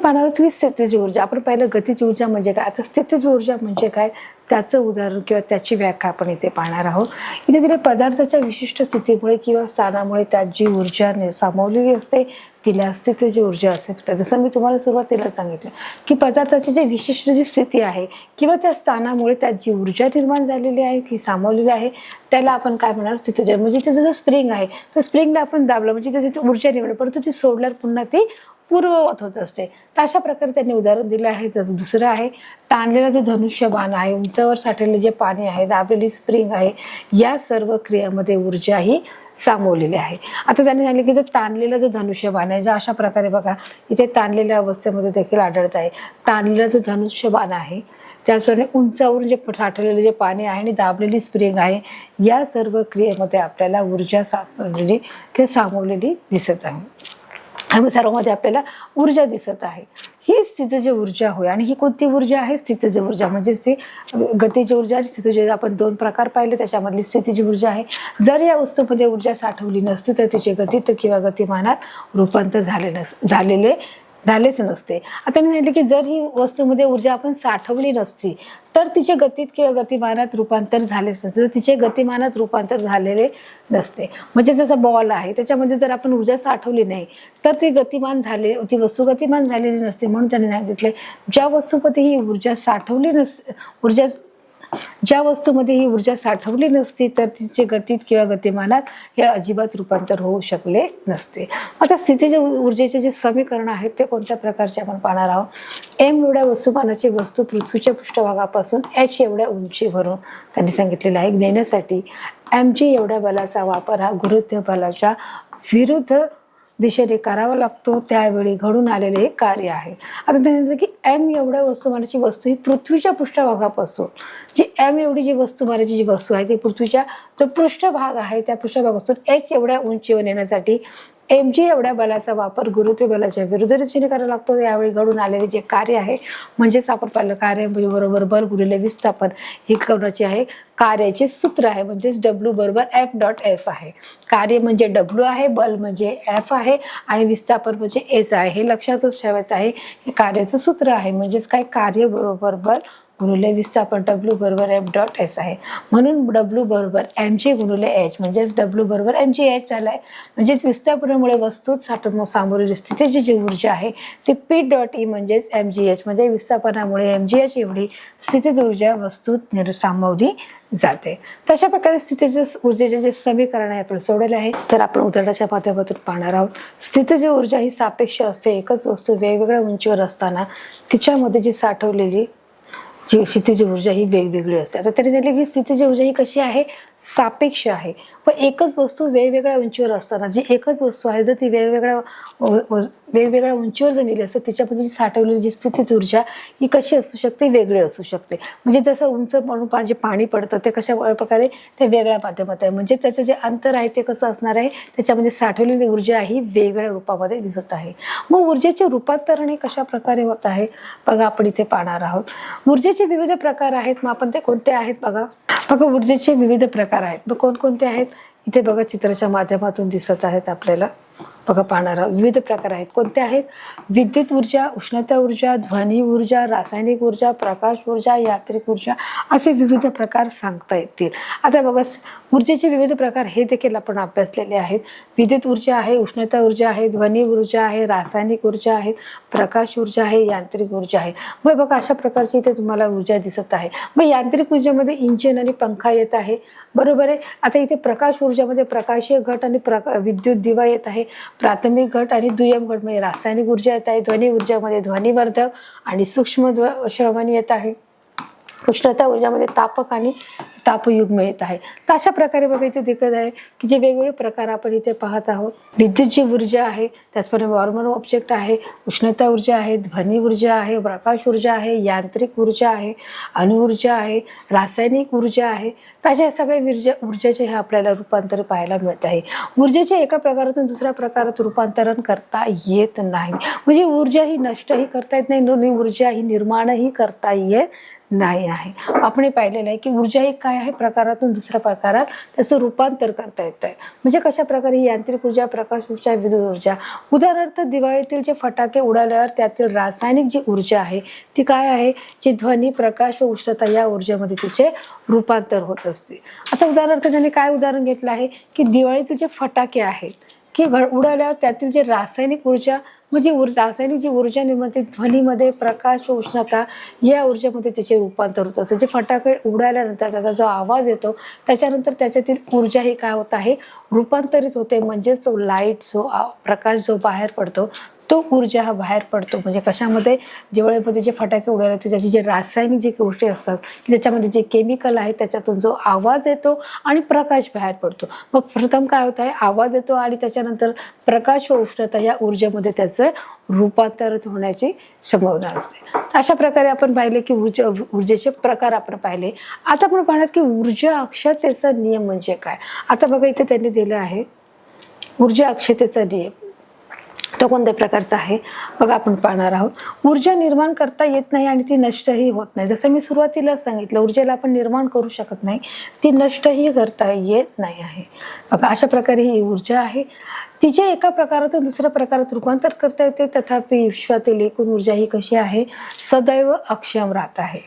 पाहणार आहोत की स्थितीज ऊर्जा. आपण पाहिलं गतिज ऊर्जा म्हणजे काय, आता स्थितीज ऊर्जा म्हणजे काय त्याचं उदाहरण किंवा त्याची व्याख्या आपण इथे पाहणार आहोत. इथे दिले पदार्थाच्या विशिष्ट स्थितीमुळे किंवा स्थानामुळे त्यात जी ऊर्जा सामावलेली असते तिला स्थितीज ऊर्जा असते. जसं मी तुम्हाला सुरुवातीला सांगितलं की पदार्थाची जी विशिष्ट जी स्थिती आहे किंवा त्या स्थानामुळे त्यात जी ऊर्जा निर्माण झालेली आहे ती सामावलेली आहे त्याला आपण काय म्हणणार स्थितीज. म्हणजे जसं स्प्रिंग आहे तर स्प्रिंगला आपण दाबलं म्हणजे त्याची ऊर्जा निर्माण, परंतु ती सोडल्यावर पुन्हा ती पूर्ववत होत असते. तर अशा प्रकारे त्यांनी उदाहरण दिलं आहे. जसं दुसरं आहे ताणलेला जो धनुष्यबाण आहे, उंचावर साठलेले जे पाणी आहे, दाबलेली स्प्रिंग आहे, या सर्व क्रियामध्ये ऊर्जा ही सामावलेली आहे. आता त्यांनी सांगितलं की जो ताणलेला जो धनुष्यबाण आहे, जो अशा प्रकारे बघा इथे ताणलेल्या अवस्थेमध्ये देखील आढळत आहे. ताणलेला जो धनुष्यबाण आहे त्याप्रमाणे उंचावरून जे साठलेले जे पाणी आहे आणि दाबलेली स्प्रिंग आहे, या सर्व क्रियेमध्ये आपल्याला ऊर्जा सामावलेली किंवा सामावलेली दिसत आहे. सर्वांमध्ये आपल्याला ऊर्जा दिसत आहे. ही स्थितीज ऊर्जा होय. आणि ही कोणती ऊर्जा आहे? स्थितीज ऊर्जा. म्हणजे ती गतिज ऊर्जा आणि स्थितीज ऊर्जा आपण दोन प्रकार पाहिले, त्याच्यामधली स्थितीज ऊर्जा आहे. जर या वस्तूमध्ये ऊर्जा साठवली नसती तर तिचे गतीत किंवा गतिमानात रूपांतर झालेच नसते. आता मी सांगितले की जर ही वस्तूमध्ये ऊर्जा आपण साठवली नसती तर तिचे गतीत किंवा गतिमानात रूपांतर झालेच नसते, तर तिचे गतिमानात रूपांतर झालेले नसते. म्हणजे जसं बॉल आहे त्याच्यामध्ये जर आपण ऊर्जा साठवली नाही तर ती वस्तू गतिमान झालेली नसते. म्हणून त्यांनी सांगितले ज्या वस्तूमध्ये ही ऊर्जा साठवली नसती तर तिचे गतीत किंवा गतिमानात हे अजिबात रूपांतर होऊ शकले नसते. आता स्थितीज ऊर्जेचे जे समीकरण आहेत ते कोणत्या प्रकारचे आपण पाहणार आहोत. एम एवढ्या वस्तुमानाची वस्तू पृथ्वीच्या पृष्ठभागापासून एच एवढ्या उंचीवरून त्यांनी सांगितलेलं आहे नेण्यासाठी mg एवढ्या बलाचा वापर हा गुरुत्व बलाच्या विरुद्ध दिशेने करावा लागतो, त्यावेळी घडून आलेले एक कार्य आहे. आता त्यांनी की एम एवढ्या वस्तुमानाची वस्तू ही पृथ्वीच्या पृष्ठभागापासून जी एम एवढी जी वस्तुमानाची जी वस्तू आहे ती पृथ्वीच्या जो पृष्ठभाग आहे त्या पृष्ठभागापासून एच एवढ्या उंचीवर नेण्यासाठी mg एवढ्या बलाचा वापर गुरुत्व बलाच्या विरुद्ध दिशेने करावा लागतो. यावेळी घडून आलेले जे कार्य आहे म्हणजेच आपण पाहिलं कार्य बरोबर बल गुणिले विस्थापन हे कोणाचे आहे कार्याचे सूत्र आहे. म्हणजेच W बरोबर F.S आहे. कार्य म्हणजे W आहे, बल म्हणजे F आहे आणि विस्थापन म्हणजे S आहे. हे लक्षातच ठेवायचं आहे. हे कार्याचं सूत्र आहे. म्हणजेच काय कार्य बरोबर बल गुणिले विस्थापन W बरोबर F.S आहे. म्हणून W बरोबर mg गुणिले h म्हणजेच W बरोबर mgh झालाय. म्हणजेच विस्थापनामुळे वस्तूत सामावलेली स्थितीची जी ऊर्जा आहे ती P.E म्हणजेच mgh म्हणजे विस्थापनामुळे mgh एवढी स्थितीज ऊर्जा वस्तूत सामावली जाते. तशा प्रकारे स्थितीज ऊर्जेचे जे समीकरण आहे आपण सोडवले आहे. तर आपण उदाहरणाच्या माध्यमातून पाहणार आहोत. स्थितीज ऊर्जा ही सापेक्ष असते. एकच वस्तू वेगवेगळ्या उंचीवर असताना तिच्यामध्ये जी साठवलेली जी स्थितीज ऊर्जा ही वेगवेगळी असते. आता तरी झाले की स्थितीज ऊर्जा ही कशी आहे सापेक्ष आहे. पण एकच वस्तू वेगवेगळ्या उंचीवर असताना जी एकच वस्तू आहे जर ती वेगवेगळ्या उंचीवर जर नेली असते तिच्यामध्ये जी साठवलेली जी स्थितीज ऊर्जा ही कशी असू शकते वेगळी असू शकते. म्हणजे जसं उंच म्हणून जे पाणी पडतं ते कशा प्रकारे ते वेगळ्या माध्यमात आहे. म्हणजे त्याचं जे अंतर आहे ते कसं असणार आहे त्याच्यामध्ये साठवलेली ऊर्जा ही वेगळ्या रूपामध्ये दिसत आहे. मग ऊर्जेचे रूपांतरण हे कशा प्रकारे होत आहे बघा आपण इथे पाहणार आहोत. ऊर्जेचे विविध प्रकार आहेत. मग आपण ते कोणते आहेत बघा ऊर्जेचे विविध प्रकार आहेत. मग कोणकोणते आहेत इथे बघा चित्राच्या माध्यमातून दिसत आहेत आपल्याला. बघा पाहणार विविध प्रकार आहेत. कोणते आहेत? विद्युत ऊर्जा, उष्णता ऊर्जा, ध्वनी ऊर्जा, रासायनिक ऊर्जा, प्रकाश ऊर्जा, यांत्रिक ऊर्जा असे विविध प्रकार सांगता येतील. आता बघा ऊर्जेचे विविध प्रकार हे देखील आपण अभ्यासलेले आहेत. विद्युत ऊर्जा आहे, उष्णता ऊर्जा आहे, ध्वनी ऊर्जा आहे, रासायनिक ऊर्जा आहे, प्रकाश ऊर्जा आहे, यांत्रिक ऊर्जा आहे. मग बघा अशा प्रकारची इथे तुम्हाला ऊर्जा दिसत आहे. मग यांत्रिक ऊर्जेमध्ये इंजिन आणि पंखा येत आहे बरोबर आहे. आता इथे प्रकाश ऊर्जामध्ये प्रकाशीय घट आणि विद्युत दिवा येत आहे. प्राथमिक घट आणि दुय्यम घट म्हणजे रासायनिक ऊर्जा येत आहे. ध्वनी ऊर्जामध्ये ध्वनिवर्धक आणि सूक्ष्म श्रवण येत आहे. उष्णता ऊर्जामध्ये तापक आणि तापयुग्म येत आहे. तर अशा प्रकारे बघा इथे दिसत आहे की जे वेगवेगळे प्रकार आपण इथे पाहत आहोत. विद्युत जी ऊर्जा आहे त्याचप्रमाणे वॉर्मर ऑब्जेक्ट आहे, उष्णता ऊर्जा आहे, ध्वनी ऊर्जा आहे, प्रकाश ऊर्जा आहे, यांत्रिक ऊर्जा आहे, अणुऊर्जा आहे, रासायनिक ऊर्जा आहे. तर अशा सगळ्या ऊर्जेचे हे आपल्याला रूपांतर पाहायला मिळत आहे. ऊर्जेचे एका प्रकारातून दुसऱ्या प्रकारात रूपांतरण करता येत नाही. म्हणजे ऊर्जा ही नष्टही करता येत नाही, ऊर्जा ही निर्माणही करता येत नाही आहे. आपण हे पाहिलेलं आहे की ऊर्जा ही काय आहे, प्रकारातून दुसऱ्या प्रकारात त्याचं रूपांतर करता येत आहे. म्हणजे कशा प्रकारे ही यांत्रिक ऊर्जा, प्रकाश ऊर्जा, विद्युत ऊर्जा. उदाहरणार्थ दिवाळीतील जे फटाके उडाल्यावर त्यातील रासायनिक जी ऊर्जा आहे ती काय आहे, जी ध्वनी, प्रकाश व उष्णता या ऊर्जेमध्ये तिचे रूपांतर होत असते. आता उदाहरणार्थ त्यांनी काय उदाहरण घेतलं आहे की दिवाळीतील जे फटाके आहेत की उडाल्यावर त्यातील जे रासायनिक ऊर्जा, म्हणजे रासायनिक जी ऊर्जा निर्माण होते ध्वनीमध्ये, प्रकाश व उष्णता या ऊर्जेमध्ये त्याचे रूपांतर होत असते. जे फटाके उडाल्यानंतर त्याचा जो आवाज येतो त्याच्यानंतर त्याच्यातील ऊर्जा ही काय होत आहे, रूपांतरित होते. म्हणजे जो लाईट, जो प्रकाश जो बाहेर पडतो तो ऊर्जा हा बाहेर पडतो. म्हणजे कशामध्ये, दिवाळीमध्ये जे फटाके उडाले होते त्याची जे रासायनिक जी गोष्टी असतात त्याच्यामध्ये जे केमिकल आहे त्याच्यातून जो आवाज येतो आणि प्रकाश बाहेर पडतो. मग प्रथम काय होत आहे, आवाज येतो आणि त्याच्यानंतर प्रकाश व उष्णता या ऊर्जेमध्ये त्याचं रूपांतरित होण्याची संभावना असते. अशा प्रकारे आपण पाहिले की ऊर्जेचे प्रकार आपण पाहिले. आता आपण पाहणार की ऊर्जा अक्षयतेचा नियम म्हणजे काय. आता बघा इथे त्यांनी दिलं आहे ऊर्जा अक्षयतेचा नियम. तो कोणत्या प्रकारचा आहे बघा, आपण पाहणार आहोत. ऊर्जा निर्माण करता येत नाही आणि ती नष्टही होत नाही. जसं मी सुरुवातीला सांगितलं, ऊर्जेला आपण निर्माण करू शकत नाही, ती नष्टही करता येत नाही आहे. बघा अशा प्रकारे ही ऊर्जा आहे, तिचे एका प्रकारातून दुसऱ्या प्रकारात रूपांतर करता येते. तथापि विश्वातील एकूण ऊर्जा ही कशी आहे, सदैव अक्षम राहत आहे.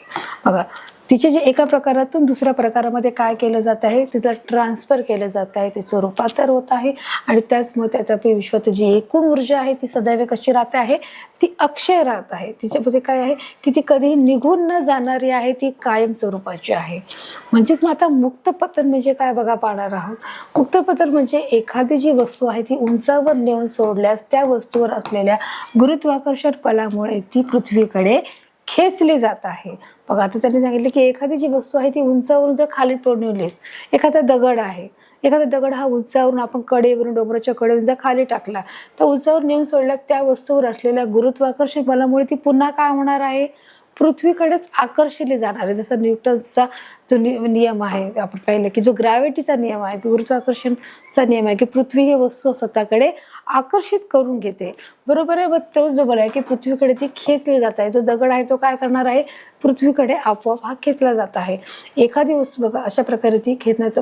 बघा तिचे जे एका प्रकारातून दुसऱ्या प्रकारामध्ये काय केलं जात आहे, तिला ट्रान्सफर केलं जात आहे, तिचं रूपांतर होत आहे. आणि त्याचमुळे तथापि विश्वात जी एकूण ऊर्जा आहे ती सदैव कशी राहते आहे, ती अक्षय राहत आहे. तिच्यामध्ये काय आहे की ती कधीही निघून न जाणारी आहे, ती कायम स्वरूपाची आहे. म्हणजेच मग आता मुक्त पतन म्हणजे काय बघा पाहणार आहोत. मुक्त पतन म्हणजे एखादी जी वस्तू आहे ती उंचावर नेऊन सोडल्यास त्या वस्तूवर असलेल्या गुरुत्वाकर्षण बलामुळे ती पृथ्वीकडे खेचली जात आहे. बघा आता त्यांनी सांगितले की एखादी जी वस्तू आहे ती उंचावरून जर खाली नेलीस, एखादा दगड आहे, एखादा दगड हा उंचावरून आपण कडेवरून, डोंगराच्या कडेवरून जर खाली टाकला तर उंचावर नेऊन सोडला, त्या वस्तूवर असलेल्या गुरुत्वाकर्षण बलामुळे ती पुन्हा काय होणार आहे, पृथ्वीकडेच आकर्षिली जाणार आहे. जसं न्यूटनचा जो नियम आहे आपण पाहिलं की जो ग्रॅव्हिटीचा नियम आहे, गुरुत्वाकर्षणचा नियम आहे की पृथ्वी ही वस्तू स्वतःकडे आकर्षित करून घेते. बरोबर आहे. मग तोच जो बल आहे की पृथ्वीकडे ती खेचली जात आहे. जो दगड आहे तो काय करणार आहे, पृथ्वीकडे आपोआप हा खेचला जात आहे. एखादी वस्तू बघा अशा प्रकारे ती खेचण्याचं,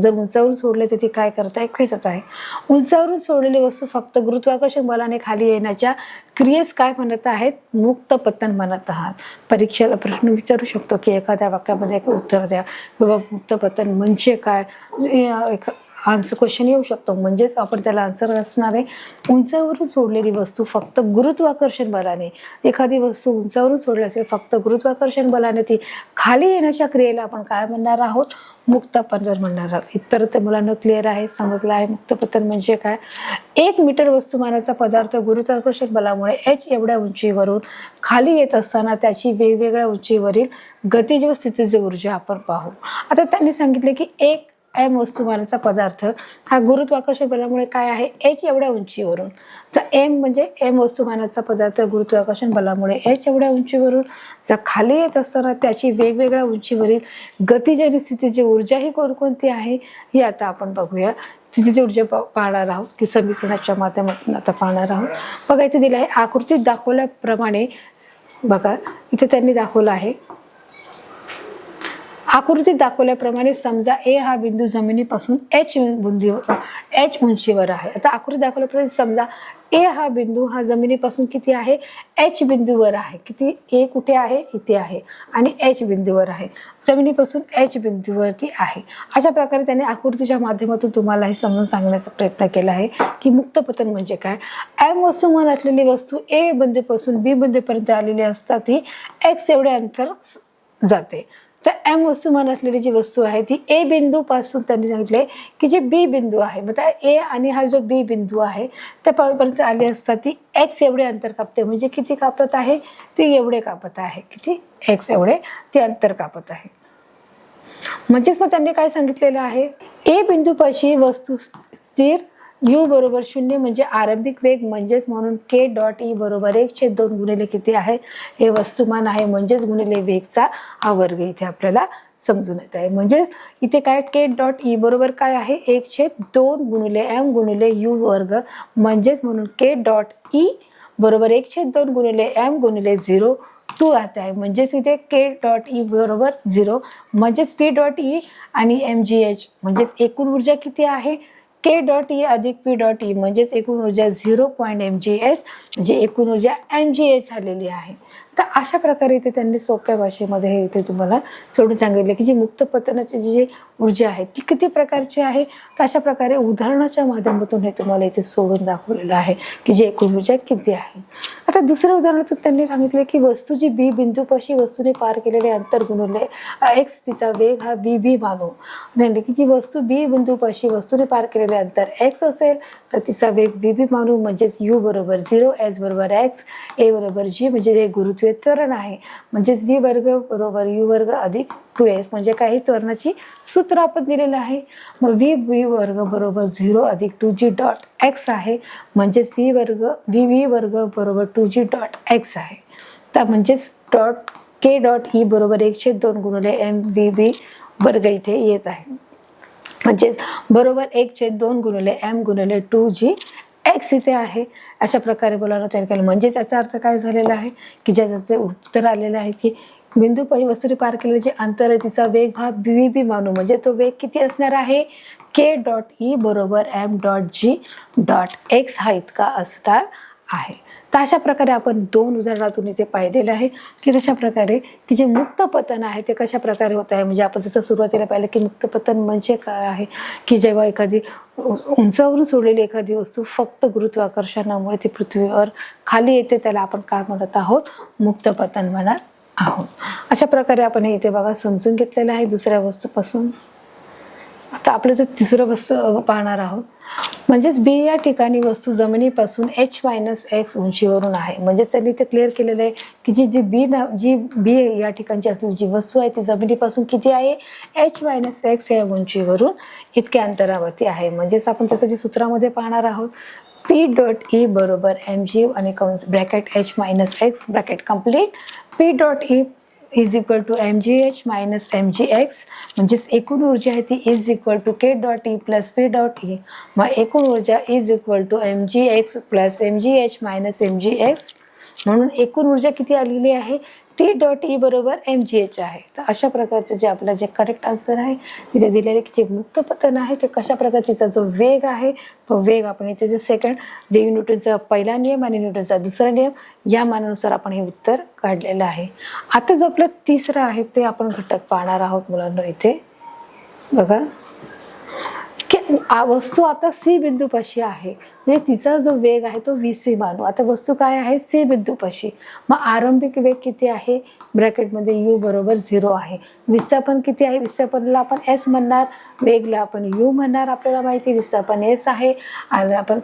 जर उंचावरून सोडले तर ती काय करत आहे, खेचत आहे. उंचावरून सोडलेली वस्तू फक्त गुरुत्वाकर्षण बलाने खाली येण्याच्या क्रियेस काय म्हणत आहेत, मुक्त पतन म्हणत आहात. परीक्षेला प्रश्न विचारू शकतो की एखाद्या वाक्यामध्ये उत्तर द्या, बाबा मुक्त पतन म्हणजे काय, आन्सर क्वेश्चन येऊ शकतो. म्हणजेच आपण त्याला आन्सर असणार आहे, उंचावरून सोडलेली वस्तू फक्त गुरुत्वाकर्षण बलाने, एखादी वस्तू उंचावरून सोडली असेल फक्त गुरुत्वाकर्षण बलाने ती खाली येण्याच्या क्रियेला आपण काय म्हणणार आहोत, मुक्त पतन म्हणणार आहोत. इथपर्यंत मुलांना क्लिअर आहे, समजलं आहे मुक्त पतन म्हणजे काय. 1 मीटर वस्तुमानाचा पदार्थ गुरुत्वाकर्षण बलामुळे h एवढ्या उंचीवरून खाली येत असताना त्याची वेगवेगळ्या उंचीवरील गतिज व स्थितीज ऊर्जा आपण पाहू. आता त्यांनी सांगितले की 1 m वस्तुमानाचा पदार्थ हा गुरुत्वाकर्षण बलामुळे काय आहे, h एवढ्या उंचीवरून, जर m म्हणजे m वस्तुमानाचा पदार्थ गुरुत्वाकर्षण बलामुळे h एवढ्या उंचीवरून जर खाली येत असताना त्याची वेगवेगळ्या उंचीवरील गतिज आणि स्थितीची ऊर्जा ही कोणकोणती आहे ही आता आपण बघूया. स्थितीची ऊर्जा पाहणार आहोत की समीकरणाच्या माध्यमातून आता पाहणार आहोत. बघा इथे दिलं आहे आकृतीत दाखवल्याप्रमाणे. बघा इथे त्यांनी दाखवलं आहे आकृतीत दाखवल्याप्रमाणे समजा ए हा बिंदू जमिनीपासून h उंचीवर आहे. आता आकृती दाखवल्याप्रमाणे समजा ए हा बिंदू हा जमिनीपासून किती आहे, h बिंदूवर आहे. किती, ए कुठे आहे, इथे आहे आणि h बिंदूवर आहे, जमिनीपासून h बिंदूवरती आहे. अशा प्रकारे त्याने आकृतीच्या माध्यमातून तुम्हाला हे समजून सांगण्याचा प्रयत्न केला आहे की मुक्त पतन म्हणजे काय. m वस्तुमान असलेली वस्तू ए बिंदूपासून बी बिंदूपर्यंत आलेली असतात, ती x एवढे अंतर जाते. तर m वस्तुमान असलेली जी वस्तू आहे ती ए बिंदू पासून त्यांनी सांगितले की जे बी बिंदू आहे, मग ए आणि हा जो बी बिंदू आहे त्यापर्यंत आली असता ती x एवढे अंतर कापते. म्हणजे किती कापत आहे, ती एवढे कापत आहे. किती, x एवढे ती अंतर कापत आहे. म्हणजेच मग त्यांनी काय सांगितलेलं आहे, ए बिंदूपाशी वस्तू स्थिर u बरोबर 0 म्हणजे आरंभिक वेग, म्हणजेच म्हणून k डॉट ई बरोबर 1/2 गुणिले किती आहे, हे वस्तुमान आहे, म्हणजेच गुणिले वेगचा हा वर्ग इथे आपल्याला समजून येत आहे. म्हणजेच इथे काय k डॉट ई बरोबर काय आहे, 1/2 गुणिले m गुणिले u वर्ग, म्हणजेच म्हणून k डॉट ई बरोबर 1/2 गुणिले m गुणिले 0 2 आता आहे, म्हणजेच इथे k.E बरोबर 0, म्हणजेच P.E आणि mgh म्हणजेच एकूण ऊर्जा किती आहे, k.E अधिक P.E म्हणजेच एकूण ऊर्जा 0.mgh म्हणजे एकूण ऊर्जा mgh झालेली आहे. तर अशा प्रकारे इथे त्यांनी सोप्या भाषेमध्ये हे इथे तुम्हाला सोडून सांगितले की जी मुक्त पतनाची जी ऊर्जा आहे ती किती प्रकारची आहे. तर अशा प्रकारे उदाहरणाच्या माध्यमातून हे तुम्हाला इथे सोडून दाखवलेलं आहे की जी एकूण ऊर्जा किती आहे. आता दुसऱ्या उदाहरणातून त्यांनी सांगितले की वस्तू जी बी बिंदूपाशी वस्तूने पार केलेले अंतर गुणिले x तिचा वेग हा bb मानू. म्हणजे की जी वस्तू बी बिंदूपाशी वस्तूने पार केलेले अंतर x असेल तर तिचा वेग bb मानू, म्हणजेच u बरोबर 0, s बरोबर x, a बरोबर g म्हणजे हे गुरुत्वीय त्वरण आहे. म्हणजेच v वर्ग बरोबर u वर्ग अधिक 2s म्हणजे काही त्वरणाची सूत्र आपण दिलेलं आहे. मग v वर्ग बरोबर 0 अधिक 2g डॉट x आहे, म्हणजेच v वर्ग बरोबर 2g डॉट x आहे. तर म्हणजेच k.E बरोबर 1/2 गुणिले mvb वर्ग इथे येत आहे, म्हणजेच बरोबर 1/2 गुणिले m गुणिले 2g x इथे आहे. अशा प्रकारे बोलायला तयार केलं. म्हणजेच याचा अर्थ काय झालेला आहे की ज्याचे उत्तर आलेलं आहे की बिंदूपाशी वस्तूने पार केलेले जे अंतर आहे तिचा वेग हा bb मानू, म्हणजे तो वेग किती असणार आहे, k.E बरोबर m.g डॉट x हा इतका असणार आहे. तर अशा प्रकारे आपण 2 उदाहरणातून इथे पाहिलेलं आहे की कशा प्रकारे की जे मुक्त पतन आहे ते कशा प्रकारे होत आहे. म्हणजे आपण जसं सुरुवातीला पाहिलं की मुक्त पतन म्हणजे काय आहे की जेव्हा एखादी उंचावरून सोडलेली एखादी वस्तू फक्त गुरुत्वाकर्षणामुळे ती पृथ्वीवर खाली येते त्याला आपण काय म्हणत आहोत, मुक्त पतन म्हणत आहोत. अशा प्रकारे आपण हे इथे बघा समजून घेतलेलं आहे दुसऱ्या वस्तूपासून. आता आपलं जर तिसरं वस्तू पाहणार आहोत, म्हणजेच बी या ठिकाणी वस्तू जमिनीपासून h-x उंचीवरून आहे. म्हणजे त्यांनी ते क्लिअर केलेलं आहे की जी बी या ठिकाणची असलेली जी वस्तू आहे ती जमिनीपासून किती आहे, h-x या उंचीवरून इतक्या अंतरावरती आहे. म्हणजेच आपण त्याचं जे सूत्रामध्ये पाहणार आहोत P.E बरोबर mg आणि कंस bracket h-x bracket complete P.E is equal to mgh minus mgx, म्हणजेच एकूण ऊर्जा आहे ती is equal to k.E plus P.E. मग एकूण ऊर्जा is equal to mgx plus mgh minus mgx, म्हणून एकूण ऊर्जा किती आलेली आहे, T.E बरोबर mgh आहे. तर अशा प्रकारचे जे आपला जे करेक्ट आन्सर आहे तिथे दिलेले की जे मुक्त पतन आहे ते कशा प्रकारचा जो वेग आहे तो वेग आपण इथे जे सेकंड जे न्यूटनचा पहिला नियम आणि न्यूटनचा दुसरा नियम या मानानुसार आपण हे उत्तर काढलेलं आहे. आता जो आपला तिसरा आहे ते आपण घटक पाहणार आहोत मुलांना. इथे बघा की वस्तू आता सी बिंदूपाशी आहे, म्हणजे तिचा जो वेग आहे तो vc मानू. आता वस्तू काय आहे, सी बिंदूपाशी. मग आरंभिक वेग किती आहे, ब्रॅकेटमध्ये u बरोबर 0 आहे. विस्थापन किती आहे, विस्थापनला आपण s म्हणणार, वेगला आपण u म्हणणार. आपल्याला माहिती विस्थापन s आहे आणि आपण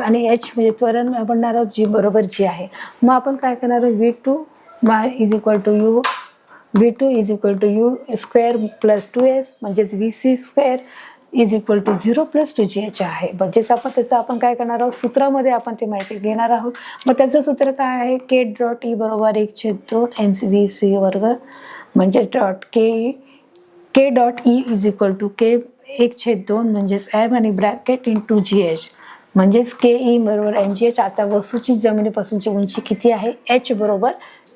आणि h म्हणजे त्वरण म्हणणार आहोत g बरोबर g आहे. मग आपण काय करणार आहोत, v2 is equal to u v2 is equal to u square plus 2s म्हणजेच vc square is equal to 0 plus 2gh आहे. म्हणजेच आपण त्याचं आपण काय करणार आहोत, सूत्रामध्ये आपण ते माहिती घेणार आहोत. मग त्याचं सूत्र काय आहे, k.E बरोबर 1/2 mvc वर्ग, म्हणजे k.E is equal to k 1/2 म्हणजेच m आणि ब्रॅकेट इंटू gh म्हणजेच ke बरोबर mgh. आता वस्तूची जमिनीपासूनची उंची किती आहे, h बरोबर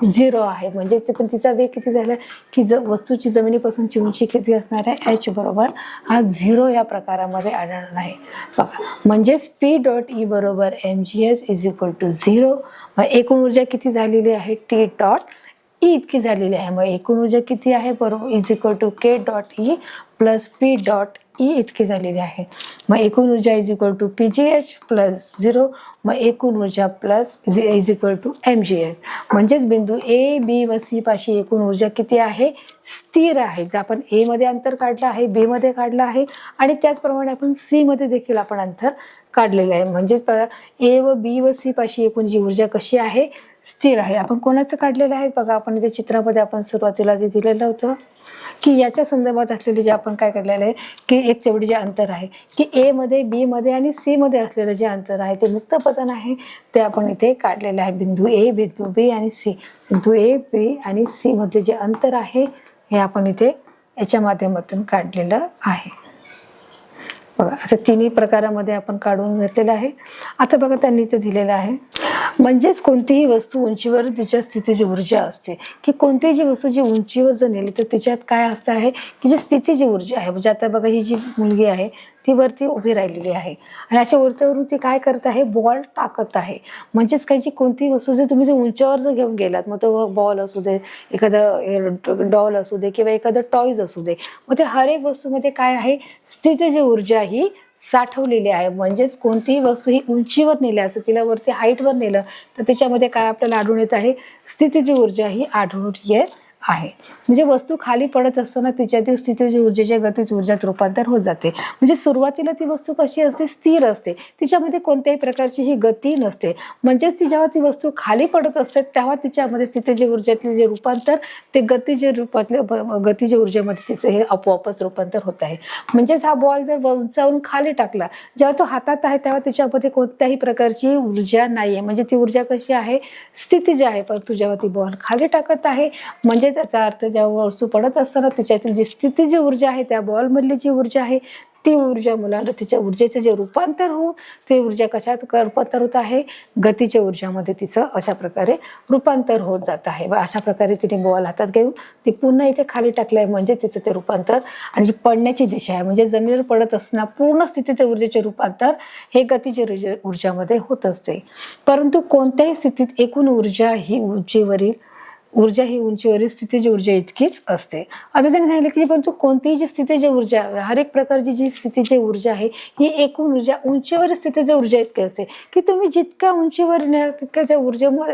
0 आहे. म्हणजे पण तिचा वेग किती झाला की वस्तूची जमिनीपासूनची उंची किती असणार आहे, h बरोबर हा 0 या प्रकारामध्ये आढळणार आहे. बघा म्हणजेच P.E बरोबर mgh इज इक्वल टू 0. मग एकूण ऊर्जा किती झालेली आहे, T.E इतकी झालेली आहे. मग एकूण ऊर्जा किती आहे बरोबर is equal to k.E plus P.E इतकी झालेली आहे. मग एकूण ऊर्जा is equal to pgh plus 0. मग एकूण ऊर्जा plus is equal to mgh. म्हणजेच बिंदू ए बी व सी पाशी एकूण ऊर्जा किती आहे, स्थिर आहे. जर आपण ए मध्ये अंतर काढलं आहे, बी मध्ये काढलं आहे आणि त्याचप्रमाणे आपण सी मध्ये देखील आपण अंतर काढलेलं आहे. म्हणजेच ए व बी व सी पाशी एकूण जी ऊर्जा कशी आहे, स्थिर आहे. आपण कोणाचं काढलेलं आहे बघा, आपण इथे चित्रामध्ये आपण सुरुवातीला जे दिलेलं होतं की याच्या संदर्भात असलेले जे आपण काय काढलेलं आहे की एक एवढी जे अंतर आहे की ए मध्ये बी मध्ये आणि सी मध्ये असलेलं जे अंतर आहे ते मुक्त पतन आहे ते आपण इथे काढलेलं आहे. बिंदू ए, बिंदू बी आणि सी, बिंदू ए बी आणि सी मध्ये जे अंतर आहे हे आपण इथे याच्या माध्यमातून काढलेलं आहे. बघा असं तिन्ही प्रकारामध्ये आपण काढून घेतलेलं आहे. आता बघा त्यांनी इथे दिलेलं आहे म्हणजेच कोणतीही वस्तू उंचीवर तिच्या स्थितीची ऊर्जा असते, की कोणतीही जी वस्तू जी उंचीवर जर नेली तर तिच्यात काय असतं आहे की जी स्थितीची ऊर्जा आहे. म्हणजे आता बघा ही जी मुलगी आहे ती वरती उभी राहिलेली आहे आणि अशा वरच्यावरून ती काय करत आहे, बॉल टाकत आहे. म्हणजेच काही जी कोणतीही वस्तू जर तुम्ही उंचावर जर घेऊन गेलात, मग तो बॉल असू दे, एखादा डॉल असू दे किंवा एखादं टॉयज असू दे, मग ते हर एक वस्तूमध्ये काय आहे, स्थितीची ऊर्जा ही साठवलेली आहे. म्हणजेच कोणतीही वस्तू ही उंचीवर नेली असं तिला वरती हाईटवर नेलं तर त्याच्यामध्ये काय आपल्याला आढळून येत आहे, स्थितीची ऊर्जा ही आढळून येत आहे. म्हणजे वस्तू खाली पडत असताना तिच्यातील स्थितीची ऊर्जेच्या गतीच ऊर्जात रूपांतर होत जाते. म्हणजे सुरुवातीला ती वस्तू कशी असते, स्थिर असते, तिच्यामध्ये कोणत्याही प्रकारची ही गती नसते. म्हणजेच ती जेव्हा ती वस्तू खाली पडत असते तेव्हा तिच्यामध्ये स्थितीची ऊर्जेतले जे रूपांतर ते गतीच्या ऊर्जेमध्ये तिचे हे आपोआपच रूपांतर होत आहे. म्हणजेच हा बॉल जर उंचावरून खाली टाकला, जेव्हा तो हातात आहे तेव्हा तिच्यामध्ये कोणत्याही प्रकारची ऊर्जा नाहीये. म्हणजे ती ऊर्जा कशी आहे, स्थितीची आहे. परंतु जेव्हा ती बॉल खाली टाकत आहे म्हणजे त्याचा अर्थ जेव्हा वस्तू पडत असताना तिच्यातील जी स्थितीची ऊर्जा आहे, त्या बॉल मधली जी ऊर्जा आहे ती ऊर्जा मुलांना तिच्या ऊर्जेचे जे रूपांतर होऊन ती ऊर्जा कशात रूपांतर होत आहे, गतीच्या ऊर्जामध्ये तिचं अशा प्रकारे रूपांतर होत जात आहे. व अशा प्रकारे तिने बॉल हातात घेऊन ती पुन्हा इथे खाली टाकलंय म्हणजे तिचं ते रूपांतर आणि जी पडण्याची दिशा आहे म्हणजे जमिनीवर पडत असताना पूर्ण स्थितीच्या ऊर्जेचे रूपांतर हे गतीच्या ऊर्जामध्ये होत असते. परंतु कोणत्याही स्थितीत एकूण ऊर्जा ही उंचीवरील स्थितीची ऊर्जा इतकीच असते. आता त्यांनी सांगितलं की परंतु कोणतीही जी स्थितीची ऊर्जा, हर एक प्रकारची जी स्थितीची ऊर्जा आहे ही एकूण ऊर्जा उंचीवरील स्थितीची ऊर्जा इतकी असते की तुम्ही जितक्या उंचीवर नेणार तितक्या त्या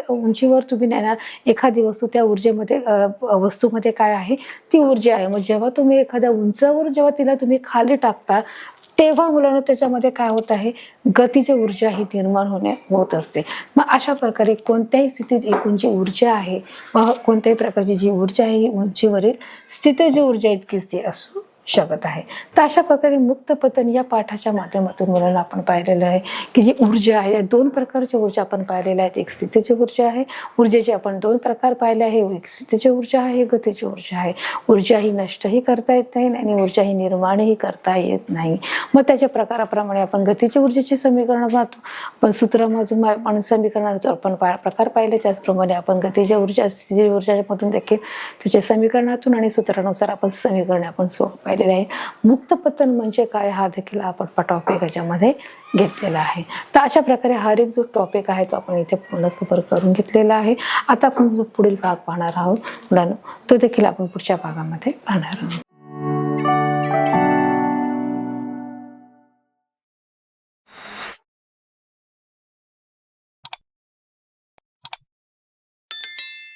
उंचीवर तुम्ही नेणार एखादी वस्तू, त्या ऊर्जेमध्ये वस्तूमध्ये काय आहे, ती ऊर्जा आहे. मग जेव्हा तुम्ही एखाद्या उंचावर जेव्हा तिला तुम्ही खाली टाकता तेव्हा मुलांना त्याच्यामध्ये काय होत आहे, गतीची ऊर्जा ही निर्माण होत असते. मग अशा प्रकारे कोणत्याही स्थितीत एकूण जी ऊर्जा आहे, मग कोणत्याही प्रकारची जी ऊर्जा आहे ही उंचीवरील स्थितीची ऊर्जा इतकीच ती असू शकत आहे. तर अशा प्रकारे मुक्त पतन या पाठाच्या माध्यमातून मुलांना आपण पाहिलेलं आहे की जी ऊर्जा आहे, दोन प्रकारची ऊर्जा आपण पाहिलेल्या आहेत. एक स्थितीची ऊर्जा आहे, ऊर्जेचे आपण दोन प्रकार पाहिले आहे. एक स्थितीची ऊर्जा आहे, एक गतीची ऊर्जा आहे. ऊर्जा ही नष्टही करता येत नाही आणि ऊर्जा ही निर्माणही करता येत नाही. मग त्याच्या प्रकाराप्रमाणे आपण गतीच्या ऊर्जेचे समीकरण पाहतो, पण सूत्रामधून आपण समीकरणाचं आपण प्रकार पाहिले. त्याचप्रमाणे आपण गतीच्या ऊर्जा, स्थितीच्या ऊर्जामधून देखील त्याच्या समीकरणातून आणि सूत्रानुसार आपण समीकरणे आपण पाहिलेलं आहे. मुक्त पतन म्हणजे काय हा देखील आपण टॉपिक याच्यामध्ये घेतलेला आहे. तर अशा प्रकारे हर एक जो टॉपिक आहे तो आपण इथे पूर्ण कव्हर करून घेतलेला आहे. आता आपण जो पुढील भाग पाहणार आहोत मुलांनो, तो देखील आपण पुढच्या भागामध्ये पाहणार आहोत.